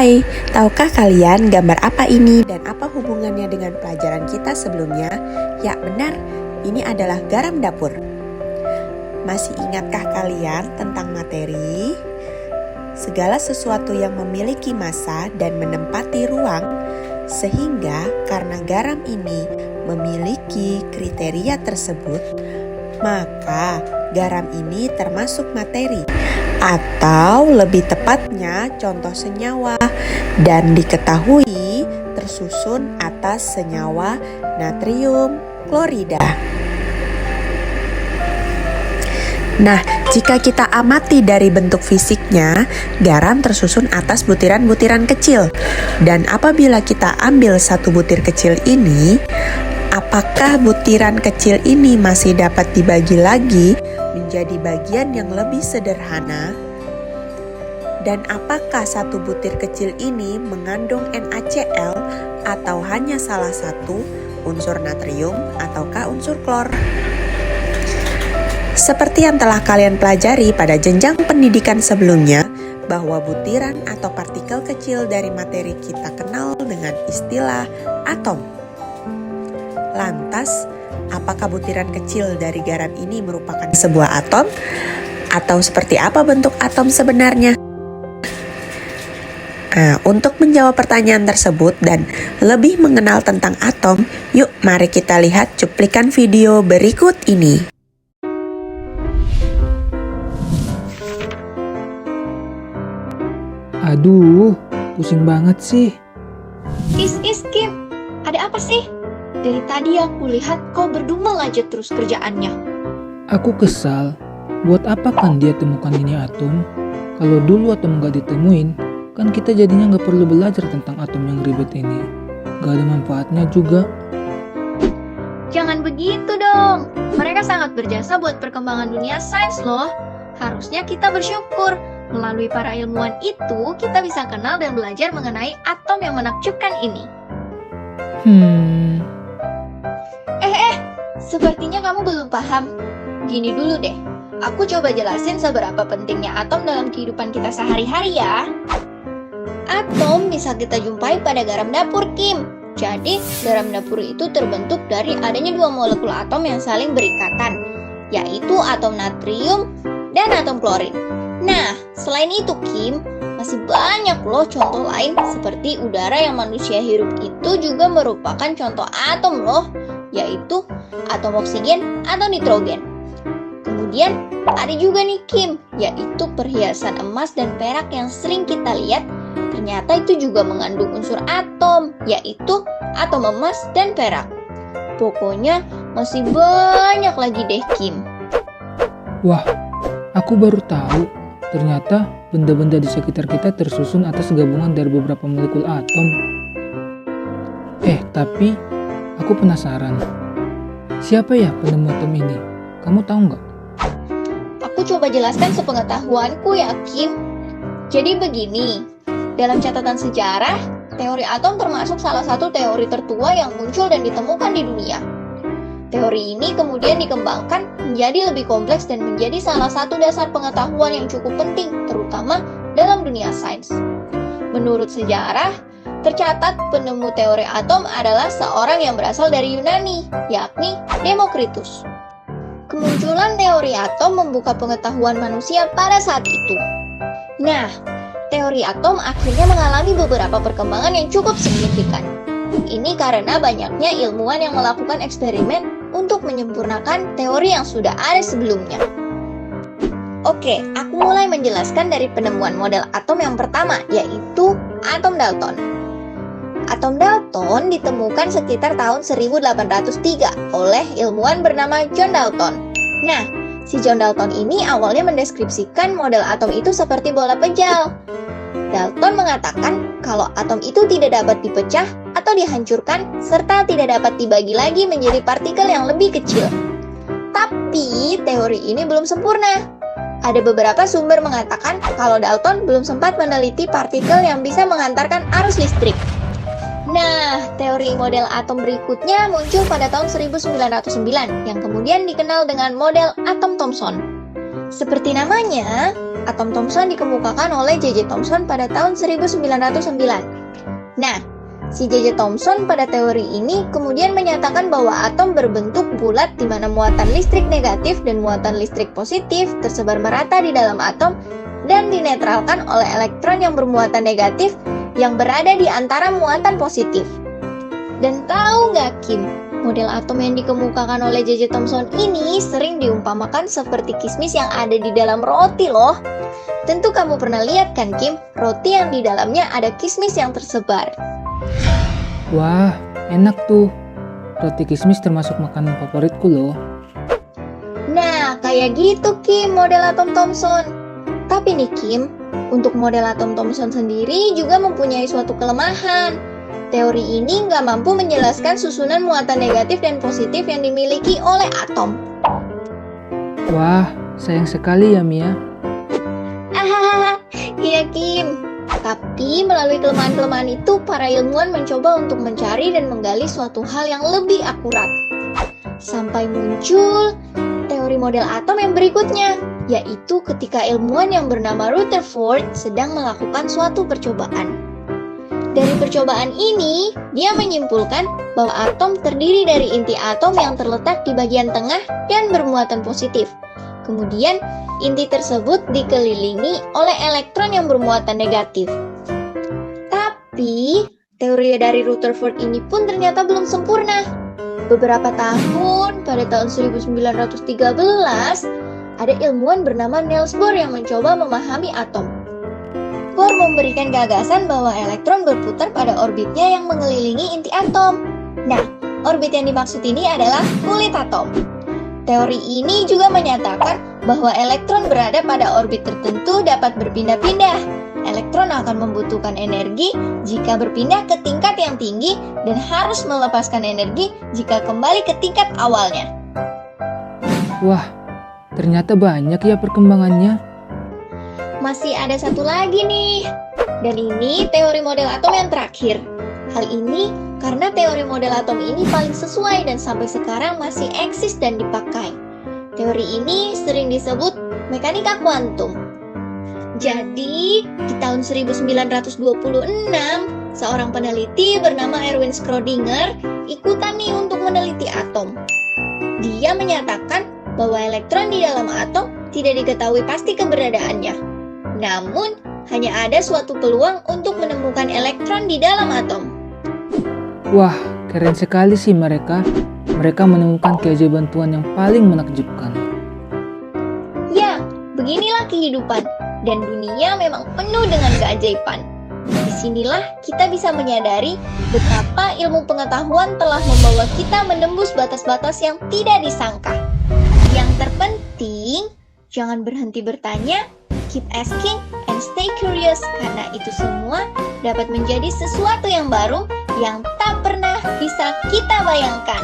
Hai, tahukah kalian gambar apa ini dan apa hubungannya dengan pelajaran kita sebelumnya? Ya benar, ini adalah garam dapur. Masih ingatkah kalian tentang materi? Segala sesuatu yang memiliki massa dan menempati ruang, sehingga karena garam ini memiliki kriteria tersebut, maka garam ini termasuk materi, atau lebih tepatnya contoh senyawa, dan diketahui tersusun atas senyawa natrium klorida. Nah, jika kita amati dari bentuk fisiknya, garam tersusun atas butiran-butiran kecil. Dan apabila kita ambil satu butir kecil ini, apakah butiran kecil ini masih dapat dibagi lagi menjadi bagian yang lebih sederhana? Dan apakah satu butir kecil ini mengandung NaCl atau hanya salah satu unsur natrium ataukah unsur klor? Seperti yang telah kalian pelajari pada jenjang pendidikan sebelumnya, bahwa butiran atau partikel kecil dari materi kita kenal dengan istilah atom. Lantas, apakah butiran kecil dari garam ini merupakan sebuah atom? Atau seperti apa bentuk atom sebenarnya? Nah, untuk menjawab pertanyaan tersebut dan lebih mengenal tentang atom, yuk mari kita lihat cuplikan video berikut ini. Aduh, pusing banget sih. Kim, ada apa sih? Dari tadi aku lihat kau berdumel aja terus kerjaannya. Aku kesal. Buat apa kan dia temukan ini atom? Kalau dulu atom gak ditemuin, kan kita jadinya gak perlu belajar tentang atom yang ribet ini. Gak ada manfaatnya juga. Jangan begitu dong. Mereka sangat berjasa buat perkembangan dunia sains loh. Harusnya kita bersyukur. Melalui para ilmuwan itu, kita bisa kenal dan belajar mengenai atom yang menakjubkan ini. Sepertinya kamu belum paham. Gini dulu deh, aku coba jelasin seberapa pentingnya atom dalam kehidupan kita sehari-hari ya. Atom bisa kita jumpai pada garam dapur, Kim. Jadi, garam dapur itu terbentuk dari adanya dua molekul atom yang saling berikatan, yaitu atom natrium dan atom klorin. Nah, selain itu Kim, masih banyak loh contoh lain seperti udara yang manusia hirup itu juga merupakan contoh atom loh, yaitu atom oksigen atau nitrogen. Kemudian ada juga nih Kim, yaitu perhiasan emas dan perak yang sering kita lihat, ternyata itu juga mengandung unsur atom, yaitu atom emas dan perak. Pokoknya masih banyak lagi deh Kim. Wah, aku baru tahu. Ternyata benda-benda di sekitar kita tersusun atas gabungan dari beberapa molekul atom. Tapi aku penasaran. Siapa ya penemu atom ini? Kamu tahu nggak? Aku coba jelaskan sepengetahuanku ya, Kim. Jadi begini, dalam catatan sejarah, teori atom termasuk salah satu teori tertua yang muncul dan ditemukan di dunia. Teori ini kemudian dikembangkan menjadi lebih kompleks dan menjadi salah satu dasar pengetahuan yang cukup penting, terutama dalam dunia sains. Menurut sejarah, tercatat penemu teori atom adalah seorang yang berasal dari Yunani, yakni Demokritus. Kemunculan teori atom membuka pengetahuan manusia pada saat itu. Nah, teori atom akhirnya mengalami beberapa perkembangan yang cukup signifikan. Ini karena banyaknya ilmuwan yang melakukan eksperimen untuk menyempurnakan teori yang sudah ada sebelumnya. Oke, aku mulai menjelaskan dari penemuan model atom yang pertama, yaitu atom Dalton. Atom Dalton ditemukan sekitar tahun 1803 oleh ilmuwan bernama John Dalton. Nah, si John Dalton ini awalnya mendeskripsikan model atom itu seperti bola pejal. Dalton mengatakan kalau atom itu tidak dapat dipecah atau dihancurkan serta tidak dapat dibagi lagi menjadi partikel yang lebih kecil. Tapi teori ini belum sempurna. Ada beberapa sumber mengatakan kalau Dalton belum sempat meneliti partikel yang bisa menghantarkan arus listrik. Nah, teori model atom berikutnya muncul pada tahun 1909 yang kemudian dikenal dengan model atom Thomson. Seperti namanya, atom Thomson dikemukakan oleh J.J. Thomson pada tahun 1909. Nah, si J.J. Thomson pada teori ini kemudian menyatakan bahwa atom berbentuk bulat di mana muatan listrik negatif dan muatan listrik positif tersebar merata di dalam atom dan dinetralkan oleh elektron yang bermuatan negatif yang berada di antara muatan positif. Dan tahu nggak, Kim? Model atom yang dikemukakan oleh J.J. Thomson ini sering diumpamakan seperti kismis yang ada di dalam roti loh. Tentu kamu pernah lihat kan, Kim? Roti yang di dalamnya ada kismis yang tersebar. Wah, enak tuh. Roti kismis termasuk makanan favoritku loh. Nah, kayak gitu, Kim, model atom Thomson. Tapi nih, Kim, untuk model atom Thomson sendiri juga mempunyai suatu kelemahan. Teori ini nggak mampu menjelaskan susunan muatan negatif dan positif yang dimiliki oleh atom. Wah, sayang sekali ya Mia. Iya, Kim. Tapi melalui kelemahan-kelemahan itu, para ilmuwan mencoba untuk mencari dan menggali suatu hal yang lebih akurat. Sampai muncul teori model atom yang berikutnya, yaitu ketika ilmuwan yang bernama Rutherford sedang melakukan suatu percobaan. Dari percobaan ini, dia menyimpulkan bahwa atom terdiri dari inti atom yang terletak di bagian tengah dan bermuatan positif. Kemudian, inti tersebut dikelilingi oleh elektron yang bermuatan negatif. Tapi, teori dari Rutherford ini pun ternyata belum sempurna. Beberapa tahun, pada tahun 1913, ada ilmuwan bernama Niels Bohr yang mencoba memahami atom. Bohr memberikan gagasan bahwa elektron berputar pada orbitnya yang mengelilingi inti atom. Nah, orbit yang dimaksud ini adalah kulit atom. Teori ini juga menyatakan bahwa elektron berada pada orbit tertentu dapat berpindah-pindah. Elektron akan membutuhkan energi jika berpindah ke tingkat yang tinggi dan harus melepaskan energi jika kembali ke tingkat awalnya. Wah, ternyata banyak ya perkembangannya. Masih ada satu lagi nih. Dan ini teori model atom yang terakhir. Hal ini karena teori model atom ini paling sesuai dan sampai sekarang masih eksis dan dipakai. Teori ini sering disebut mekanika kuantum. Jadi, di tahun 1926, seorang peneliti bernama Erwin Schrödinger ikutan nih untuk meneliti atom. Dia menyatakan bahwa elektron di dalam atom tidak diketahui pasti keberadaannya. Namun, hanya ada suatu peluang untuk menemukan elektron di dalam atom. Wah, keren sekali sih mereka. Mereka menemukan keajaiban Tuhan yang paling menakjubkan. Ya, beginilah kehidupan. Dan dunia memang penuh dengan keajaiban. Disinilah kita bisa menyadari betapa ilmu pengetahuan telah membawa kita menembus batas-batas yang tidak disangka. Yang terpenting, jangan berhenti bertanya, keep asking, and stay curious, karena itu semua dapat menjadi sesuatu yang baru yang tak pernah bisa kita bayangkan.